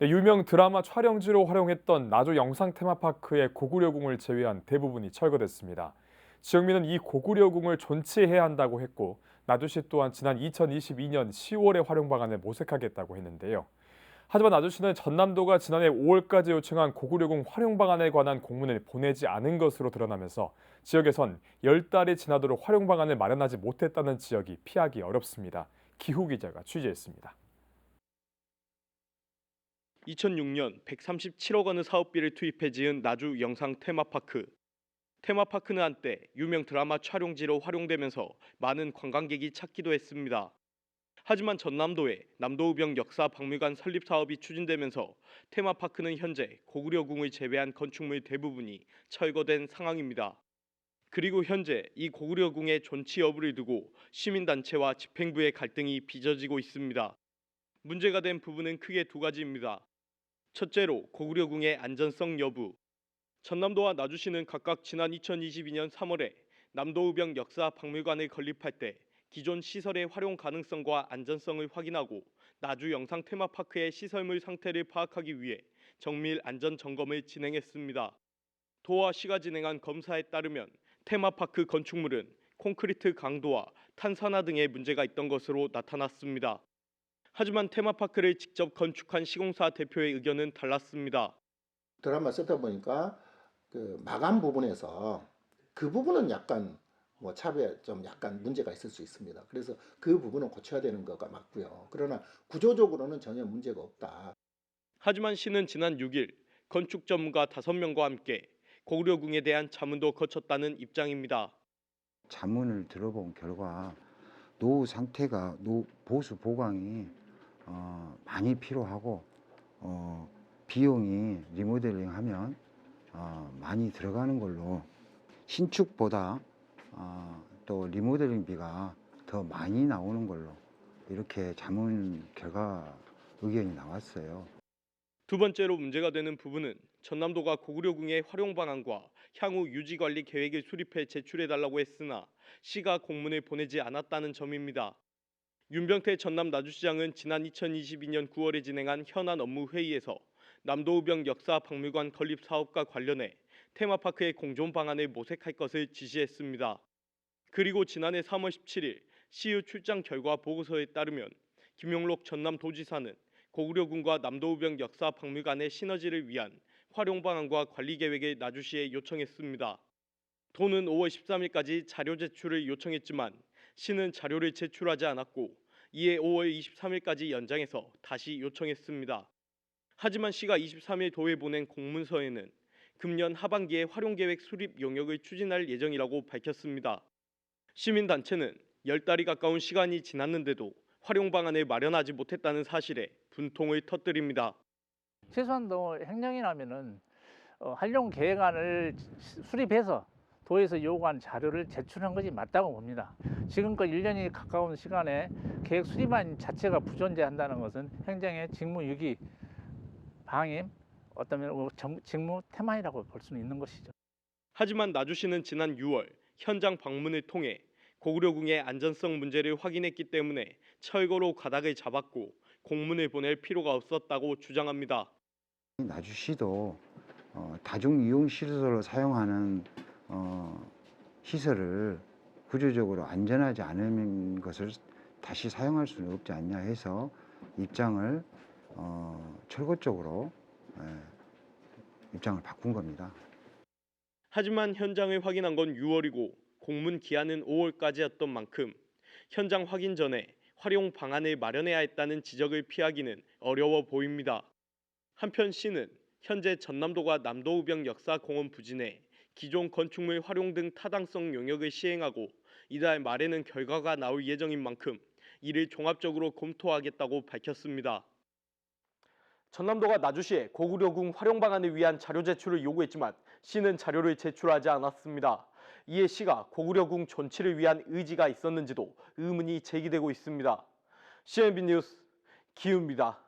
네, 유명 드라마 촬영지로 활용했던 나주 영상 테마파크의 고구려궁을 제외한 대부분이 철거됐습니다. 지역민은 이 고구려궁을 존치해야 한다고 했고, 나주시 또한 지난 2022년 10월에 활용 방안을 모색하겠다고 했는데요. 하지만 나주시는 전남도가 지난해 5월까지 요청한 고구려궁 활용 방안에 관한 공문을 보내지 않은 것으로 드러나면서 지역에선 10달이 지나도록 활용 방안을 마련하지 못했다는 지역이 피하기 어렵습니다. 기후 기자가 취재했습니다. 2006년 137억 원의 사업비를 투입해 지은 나주 영상 테마파크. 테마파크는 한때 유명 드라마 촬영지로 활용되면서 많은 관광객이 찾기도 했습니다. 하지만 전남도에 남도우병 역사박물관 설립 사업이 추진되면서 테마파크는 현재 고구려궁을 제외한 건축물 대부분이 철거된 상황입니다. 그리고 현재 이 고구려궁의 존치 여부를 두고 시민단체와 집행부의 갈등이 빚어지고 있습니다. 문제가 된 부분은 크게 두 가지입니다. 첫째로 고구려궁의 안전성 여부. 전남도와 나주시는 각각 지난 2022년 3월에 남도우병 역사박물관을 건립할 때 기존 시설의 활용 가능성과 안전성을 확인하고 나주 영상 테마파크의 시설물 상태를 파악하기 위해 정밀 안전 점검을 진행했습니다. 도와 시가 진행한 검사에 따르면 테마파크 건축물은 콘크리트 강도와 탄산화 등의 문제가 있던 것으로 나타났습니다. 하지만 테마파크를 직접 건축한 시공사 대표의 의견은 달랐습니다. 드라마 쓰다 보니까 그 마감 부분에서 그 부분은 약간 뭐 차별 좀 약간 문제가 있을 수 있습니다. 그래서 그 부분은 고쳐야 되는 거가 맞고요. 그러나 구조적으로는 전혀 문제가 없다. 하지만 시는 지난 6일 건축 전문가 5명과 함께 고구려궁에 대한 자문도 거쳤다는 입장입니다. 자문을 들어본 결과 노후 상태가 보수 보강이 많이 필요하고 비용이 리모델링하면 많이 들어가는 걸로 신축보다 또 리모델링비가 더 많이 나오는 걸로 이렇게 자문 결과 의견이 나왔어요. 두 번째로 문제가 되는 부분은 전남도가 고구려궁의 활용 방안과 향후 유지 관리 계획을 수립해 제출해달라고 했으나 시가 공문을 보내지 않았다는 점입니다. 윤병태 전남 나주시장은 지난 2022년 9월에 진행한 현안 업무 회의에서 남도우병 역사박물관 건립 사업과 관련해 테마파크의 공존 방안을 모색할 것을 지시했습니다. 그리고 지난해 3월 17일 시의 출장 결과 보고서에 따르면 김용록 전남도지사는 고구려궁과 남도우병 역사박물관의 시너지를 위한 활용 방안과 관리 계획을 나주시에 요청했습니다. 도는 5월 13일까지 자료 제출을 요청했지만 시는 자료를 제출하지 않았고 이에 5월 23일까지 연장해서 다시 요청했습니다. 하지만 시가 23일 도에 보낸 공문서에는 금년 하반기에 활용계획 수립 용역을 추진할 예정이라고 밝혔습니다. 시민단체는 10달이 가까운 시간이 지났는데도 활용 방안을 마련하지 못했다는 사실에 분통을 터뜨립니다. 최소한도 행정이라면은 활용 계획안을 수립해서 도에서 요구한 자료를 제출한 것이 맞다고 봅니다. 지금껏 1년이 가까운 시간에 계획 수립안 자체가 부존재한다는 것은 행정의 직무유기, 방임, 어쩌면 직무 태만이라고 볼 수는 있는 것이죠. 하지만 나주시는 지난 6월 현장 방문을 통해 고구려궁의 안전성 문제를 확인했기 때문에 철거로 가닥을 잡았고 공문을 보낼 필요가 없었다고 주장합니다. 나주시도 다중이용 시설로 사용하는 시설을 구조적으로 안전하지 않은 것을 다시 사용할 수는 없지 않냐 해서 입장을 철거 쪽으로 입장을 바꾼 겁니다. 하지만 현장을 확인한 건 6월이고 공문 기한은 5월까지였던 만큼 현장 확인 전에 활용 방안을 마련해야 했다는 지적을 피하기는 어려워 보입니다. 한편 시는 현재 전남도가 남도우병 역사공원 부진에 기존 건축물 활용 등 타당성 용역을 시행하고 이달 말에는 결과가 나올 예정인 만큼 이를 종합적으로 검토하겠다고 밝혔습니다. 전남도가 나주시에 고구려궁 활용 방안을 위한 자료 제출을 요구했지만 시는 자료를 제출하지 않았습니다. 이에 시가 고구려궁 존치를 위한 의지가 있었는지도 의문이 제기되고 있습니다. CNB 뉴스 기우입니다.